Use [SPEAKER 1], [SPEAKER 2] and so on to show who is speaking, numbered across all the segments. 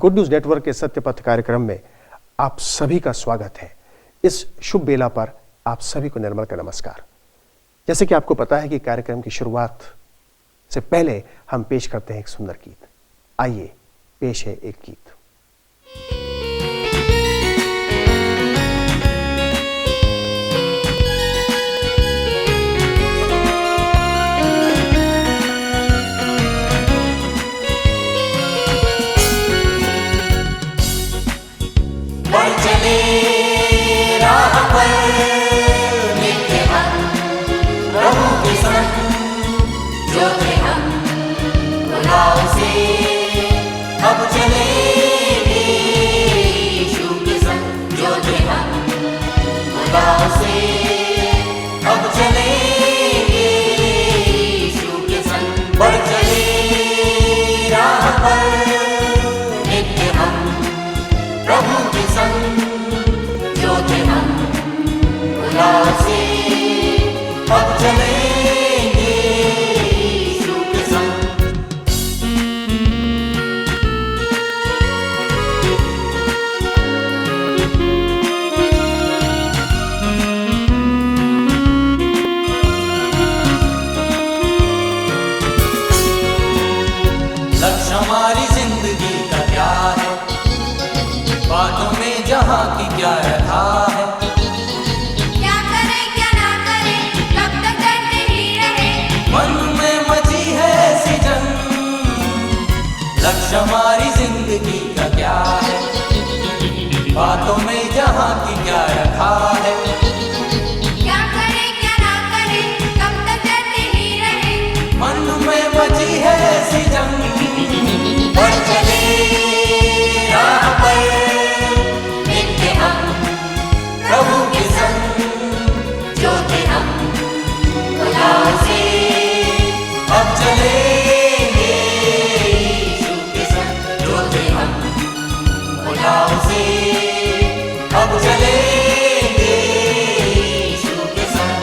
[SPEAKER 1] Good news network के सत्य पथ कार्यक्रम में आप सभी का स्वागत है। इस शुभ बेला पर आप सभी को निर्मल का नमस्कार। जैसे कि आपको पता है कि कार्यक्रम की शुरुआत से पहले हम पेश करते हैं एक सुंदर गीत। आइए पेश है एक गीत।
[SPEAKER 2] हमारी जिंदगी का क्या है, बातों में जहाँ की क्या रखा है।
[SPEAKER 3] क्या करें क्या ना करें, कब तक डरते ही रहे।
[SPEAKER 2] मन में मची है ऐसी जंग, लक्ष्य हमारी जिंदगी का क्या है, बातों में जहाँ की क्या रखा है।
[SPEAKER 3] क्या करें क्या ना करें, कब तक डरते ही रहे।
[SPEAKER 2] मन में मची है ऐसी जंग, बढ़ चले राह पर नित्य हम प्रभु के संग, जो थे हम खुदा से अब चलेंगे यीशु के संग, जो थे हम खुदा से अब चलेंगे यीशु के संग।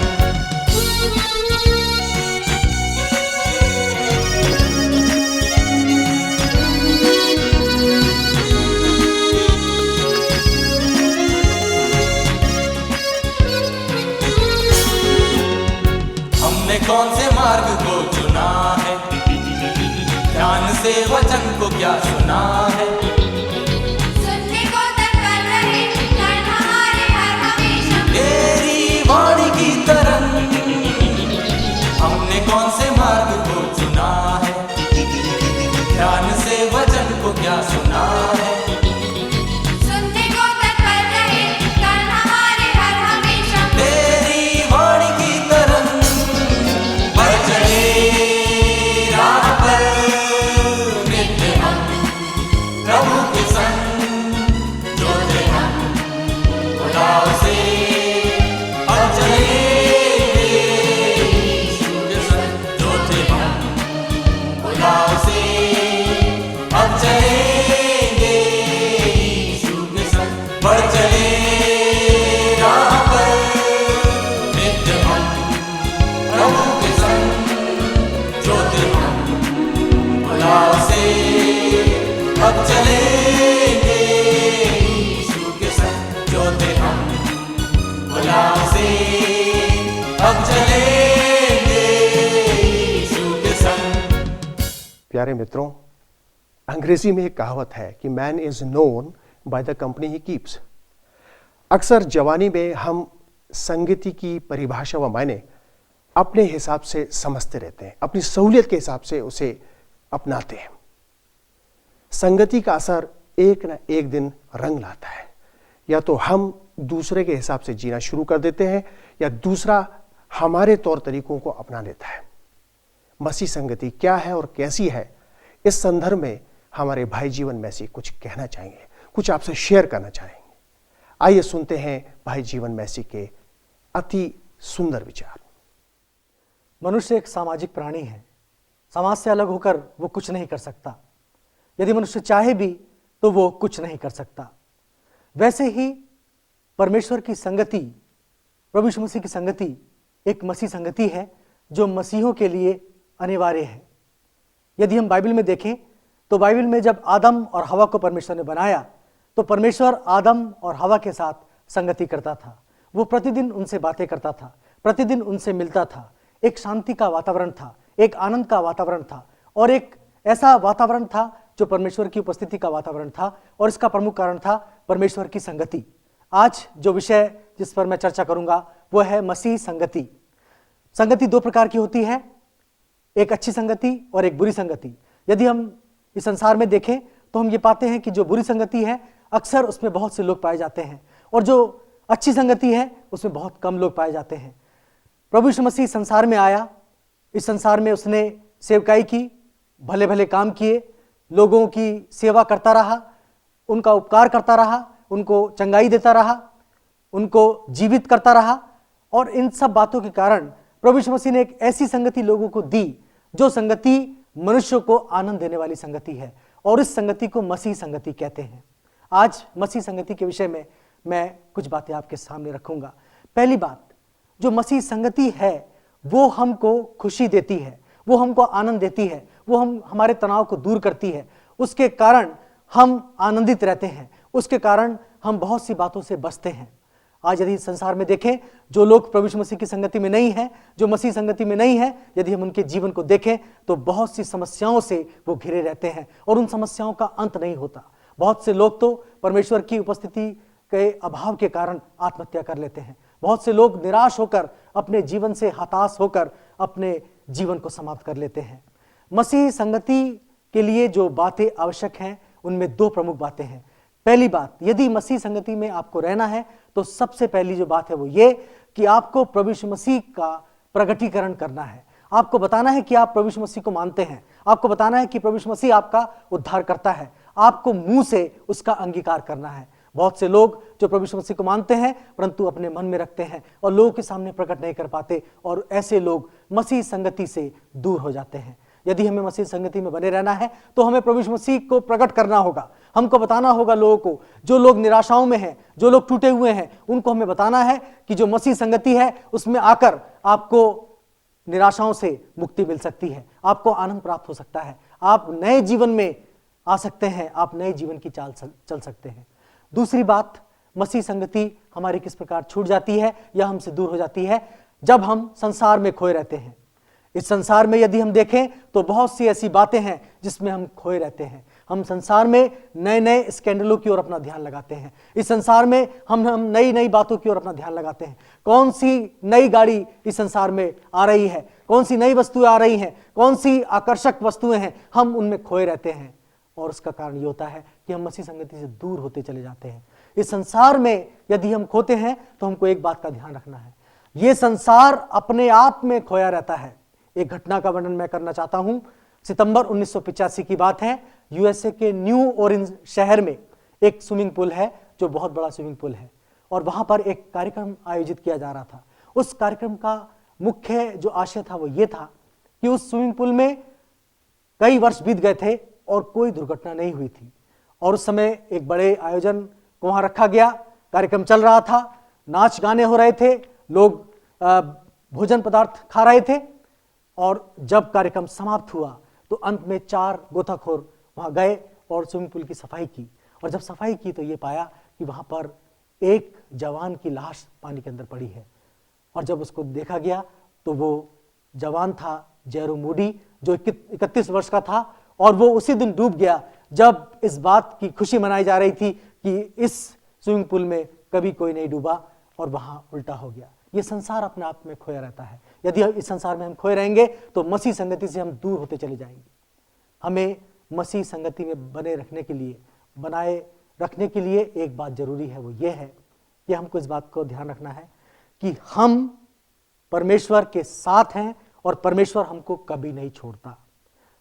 [SPEAKER 2] हमने कौन से मार्ग को चुना है, ध्यान से वचन को क्या सुना है।
[SPEAKER 3] सुनने को तत्पर रहे, कान हमारे हर हमेशा।
[SPEAKER 2] तेरी वाणी की तरंग, हमने कौन से मार्ग को चुना है, ध्यान से वचन को क्या सुना है।
[SPEAKER 3] सुनने को तत्पर रहे, कान हमारे हर हमेशा।
[SPEAKER 2] तेरी वाणी की तरंग, बढ़ चले राह पर नित्य हम प्रभु के संग, जो थे हम खुदा से अब चलेंगे यीशु के संग, जो थे हम खुदा से अब चलेंगे यीशु के संग। बढ़ चले राह पर नित्य हम प्रभु के संग, जो थे हम खुदा से अब चलेंगे यीशु के संग, जो थे हम खुदा से अब चलेंगे यीशु के संग।
[SPEAKER 1] प्यारे मित्रों, अंग्रेजी में एक कहावत है कि man is known by the company he keeps. अक्सर जवानी में हम संगति की परिभाषा व मायने अपने हिसाब से समझते रहते हैं, अपनी सहूलियत के हिसाब से उसे अपनाते हैं। संगति का असर एक न एक दिन रंग लाता है। या तो हम दूसरे के हिसाब से जीना शुरू कर देते हैं या दूसरा हमारे तौर तरीकों को अपना लेता है। मसीह संगति क्या है और कैसी है, इस संदर्भ में हमारे भाई जीवन मैसी कुछ कहना चाहेंगे, कुछ आपसे शेयर करना चाहेंगे। आइए सुनते हैं भाई जीवन मैसी के अति सुंदर विचार।
[SPEAKER 4] मनुष्य एक सामाजिक प्राणी है। समाज से अलग होकर वो कुछ नहीं कर सकता। यदि मनुष्य चाहे भी तो वो कुछ नहीं कर सकता। वैसे ही परमेश्वर की संगति, प्रभु यीशु मसीह की संगति एक मसीह संगति है जो मसीहों के लिए अनिवार्य है। यदि हम बाइबल में देखें तो बाइबल में जब आदम और हवा को परमेश्वर ने बनाया तो परमेश्वर आदम और हवा के साथ संगति करता था। वो प्रतिदिन उनसे बातें करता था, प्रतिदिन उनसे मिलता था। एक शांति का वातावरण था, एक आनंद का वातावरण था और एक ऐसा वातावरण था जो परमेश्वर की उपस्थिति का वातावरण था और इसका प्रमुख कारण था परमेश्वर की संगति। आज जो विषय जिस पर मैं चर्चा करूंगा वो है मसीह संगति। संगति दो प्रकार की होती है, एक अच्छी संगति और एक बुरी संगति। यदि हम इस संसार में देखें तो हम ये पाते हैं कि जो बुरी संगति है अक्सर उसमें बहुत से लोग पाए जाते हैं और जो अच्छी संगति है उसमें बहुत कम लोग पाए जाते हैं। प्रभु यीशु मसीह संसार में आया, इस संसार में उसने सेवकाई की, भले भले काम किए, लोगों की सेवा करता रहा, उनका उपकार करता रहा, उनको चंगाई देता रहा, उनको जीवित करता रहा और इन सब बातों के कारण प्रभु यीशु मसीह ने एक ऐसी संगति लोगों को दी जो संगति मनुष्य को आनंद देने वाली संगति है और इस संगति को मसीह संगति कहते हैं। आज मसीह संगति के विषय में मैं कुछ बातें आपके सामने रखूंगा। पहली बात, जो मसीह संगति है वो हमको खुशी देती है, वो हमको आनंद देती है, वो हमारे तनाव को दूर करती है, उसके कारण हम आनंदित रहते हैं, उसके कारण हम बहुत सी बातों से बचते हैं। आज यदि संसार में देखें जो लोग प्रभु यीशु मसीह की संगति में नहीं है, जो मसीह संगति में नहीं है, यदि हम उनके जीवन को देखें तो बहुत सी समस्याओं से वो घिरे रहते हैं और उन समस्याओं का अंत नहीं होता। बहुत से लोग तो परमेश्वर की उपस्थिति के अभाव के कारण आत्महत्या कर लेते हैं। बहुत से लोग निराश होकर अपने जीवन से हताश होकर अपने जीवन को समाप्त कर लेते हैं। मसीह संगति के लिए जो बातें आवश्यक हैं उनमें दो प्रमुख बातें हैं। पहली बात, यदि मसीह संगति में आपको रहना है तो सबसे पहली जो बात है वो ये कि आपको प्रभु यीशु मसीह का प्रगटीकरण करना है। आपको बताना है कि आप प्रभु यीशु मसीह को मानते हैं, आपको बताना है कि प्रभु यीशु मसीह आपका उद्धार करता है, आपको मुंह से उसका अंगीकार करना है। बहुत से लोग जो प्रभु यीशु मसीह को मानते हैं परंतु अपने मन में रखते हैं और लोगों के सामने प्रकट नहीं कर पाते और ऐसे लोग मसीह संगति से दूर हो जाते हैं। यदि हमें मसीह संगति में बने रहना है तो हमें प्रभु यीशु मसीह को प्रकट करना होगा। हमको बताना होगा लोगों को, जो लोग निराशाओं में हैं, जो लोग टूटे हुए हैं, उनको हमें बताना है कि जो मसीह संगति है उसमें आकर आपको निराशाओं से मुक्ति मिल सकती है, आपको आनंद प्राप्त हो सकता है, आप नए जीवन में आ सकते हैं, आप नए जीवन की चाल चल सकते हैं। दूसरी बात, मसीह संगति हमारी किस प्रकार छूट जाती है या हमसे दूर हो जाती है जब हम संसार में खोए रहते हैं। इस संसार में यदि हम देखें तो बहुत सी ऐसी बातें हैं जिसमें हम खोए रहते हैं। हम संसार में नए नए स्कैंडलों की ओर अपना ध्यान लगाते हैं। इस संसार में हम नई नई बातों की ओर अपना ध्यान लगाते हैं। कौन सी नई गाड़ी इस संसार में आ रही है, कौन सी नई वस्तुएं आ रही हैं, कौन सी आकर्षक वस्तुएं हैं, हम उनमें खोए रहते हैं और उसका कारण ये होता है कि हम मसीह संगति से दूर होते चले जाते हैं। इस संसार में यदि हम खोते हैं तो हमको एक बात का ध्यान रखना है, ये संसार अपने आप में खोया रहता है। एक घटना का वर्णन मैं करना चाहता हूं। सितंबर 1985 की बात है। यूएसए के न्यू ऑरेंज शहर में एक स्विमिंग पूल है जो बहुत बड़ा स्विमिंग पूल है और वहां पर एक कार्यक्रम आयोजित किया जा रहा था। उस कार्यक्रम का मुख्य जो आशय था वो ये था कि उस स्विमिंग पूल में कई वर्ष बीत गए थे और कोई दुर्घटना नहीं हुई थी और उस समय एक बड़े आयोजन को वहां रखा गया। कार्यक्रम चल रहा था, नाच गाने हो रहे थे, लोग भोजन पदार्थ खा रहे थे और जब कार्यक्रम समाप्त हुआ तो अंत में 4 गोताखोर वहां गए और स्विमिंग पूल की सफाई की और जब सफाई की तो ये पाया कि वहां पर एक जवान की लाश पानी के अंदर पड़ी है और जब उसको देखा गया तो वो जवान था जेरो मूडी जो 31 वर्ष का था और वो उसी दिन डूब गया जब इस बात की खुशी मनाई जा रही थी कि इस स्विमिंग पूल में कभी कोई नहीं डूबा और वहां उल्टा हो गया। ये संसार अपने आप में खोया रहता है। यदि इस संसार में हम खोए रहेंगे तो मसीह संगति से हम दूर होते चले जाएंगे। हमें मसीह संगति में बनाए रखने के लिए एक बात जरूरी है, वो ये है कि हमको इस बात को ध्यान रखना है कि हम परमेश्वर के साथ हैं और परमेश्वर हमको कभी नहीं छोड़ता।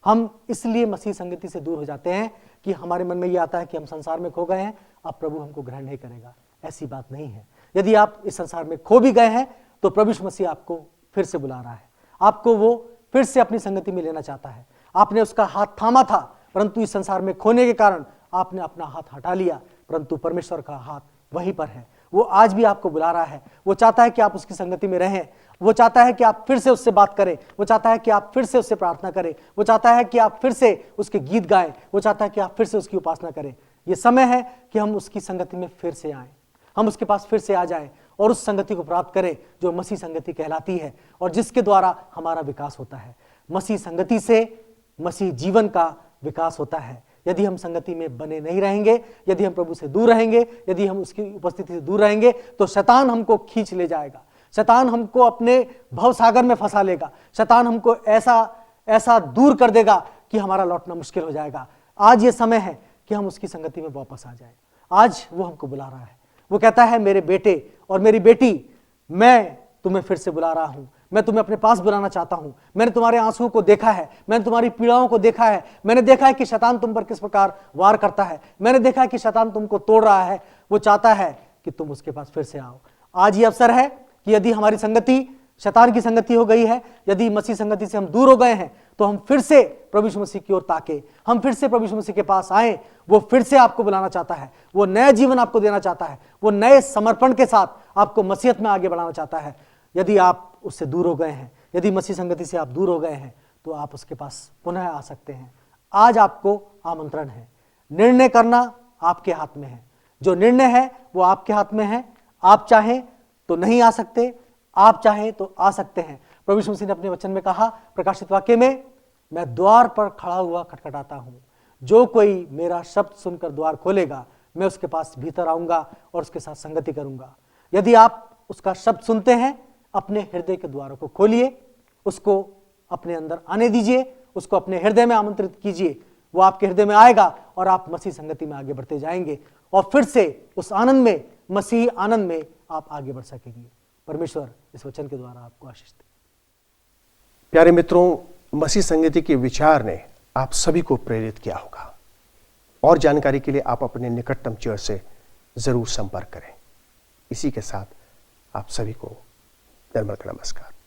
[SPEAKER 4] हम इसलिए मसीह संगति से दूर हो जाते हैं कि हमारे मन में ये आता है कि हम संसार में खो गए हैं, अब प्रभु हमको ग्रहण नहीं करेगा। ऐसी बात नहीं है। यदि आप इस संसार में खो भी गए हैं तो प्रभु यीशु मसीह आपको फिर से बुला रहा है, आपको वो फिर से अपनी संगति में लेना चाहता है। आपने उसका हाथ थामा था परंतु इस संसार में खोने के कारण आपने अपना हाथ हटा लिया, परंतु परमेश्वर का हाथ वहीं पर है। वो आज भी आपको बुला रहा है। वो चाहता है कि आप उसकी संगति में रहें। वो चाहता है कि आप फिर से उससे बात करें। वो चाहता है कि आप फिर से उससे प्रार्थना करें। वो चाहता है कि आप फिर से उसके गीत गाएं। वो चाहता है कि आप फिर से उसकी उपासना करें। ये समय है कि हम उसकी संगति में फिर से आएं, हम उसके पास फिर से आ जाएं और उस संगति को प्राप्त करें जो मसीह संगति कहलाती है और जिसके द्वारा हमारा विकास होता है। मसीह संगति से मसीह जीवन का विकास होता है। यदि हम संगति में बने नहीं रहेंगे, यदि हम प्रभु से दूर रहेंगे, यदि हम उसकी उपस्थिति से दूर रहेंगे, तो शैतान हमको खींच ले जाएगा। शैतान हमको अपने भवसागर में फंसा लेगा। शैतान हमको ऐसा दूर कर देगा कि हमारा लौटना मुश्किल हो जाएगा। आज ये समय है कि हम उसकी संगति में वापस आ जाएं। आज वो हमको बुला रहा है। वो कहता है, मेरे बेटे और मेरी बेटी, मैं तुम्हें फिर से बुला रहा हूं। मैं तुम्हें अपने पास बुलाना चाहता हूं। मैंने तुम्हारे आंसुओं को देखा है, मैंने तुम्हारी पीड़ाओं को देखा है, मैंने देखा है कि शैतान तुम पर किस प्रकार वार करता है, मैंने देखा है कि शैतान तुमको तोड़ रहा है। वो चाहता है कि तुम उसके पास फिर से आओ। आज ये अवसर है कि यदि हमारी संगति शैतान की संगति हो गई है, यदि मसीह संगति से हम दूर हो गए हैं, तो हम फिर से प्रभु यीशु मसीह की ओर ताके, हम फिर से प्रभु यीशु मसीह के पास आए। वो फिर से आपको बुलाना चाहता है। वो नया जीवन आपको देना चाहता है। वो नए समर्पण के साथ आपको मसीहत में आगे बढ़ाना चाहता है। यदि आप उससे दूर हो गए हैं, यदि मसीह संगति से आप दूर हो गए हैं, तो आप उसके पास पुनः आ सकते हैं। आज आपको आमंत्रण है। निर्णय करना आपके हाथ में है। जो निर्णय है वो आपके हाथ में है। आप चाहें तो नहीं आ सकते, आप चाहें तो आ सकते हैं। प्रभु यीशु मसीह ने अपने वचन में कहा, प्रकाशित वाक्य में, मैं द्वार पर खड़ा हुआ खटखटाता हूं। जो कोई मेरा शब्द सुनकर द्वार खोलेगा, मैं उसके पास भीतर आऊंगा और उसके साथ संगति करूंगा। यदि आप उसका शब्द सुनते हैं, अपने हृदय के द्वारों को खोलिए, उसको अपने अंदर आने दीजिए, उसको अपने हृदय में आमंत्रित कीजिए। वो आपके हृदय में आएगा और आप मसीह संगति में आगे बढ़ते जाएंगे और फिर से उस आनंद में, मसीह आनंद में आप आगे बढ़ सकेंगे। परमेश्वर इस वचन के द्वारा आपको आशीष दे।
[SPEAKER 1] प्यारे मित्रों, मसीह संगति के विचार ने आप सभी को प्रेरित किया होगा। और जानकारी के लिए आप अपने निकटतम चर्च से जरूर संपर्क करें। इसी के साथ आप सभी को नम्र नमस्कार।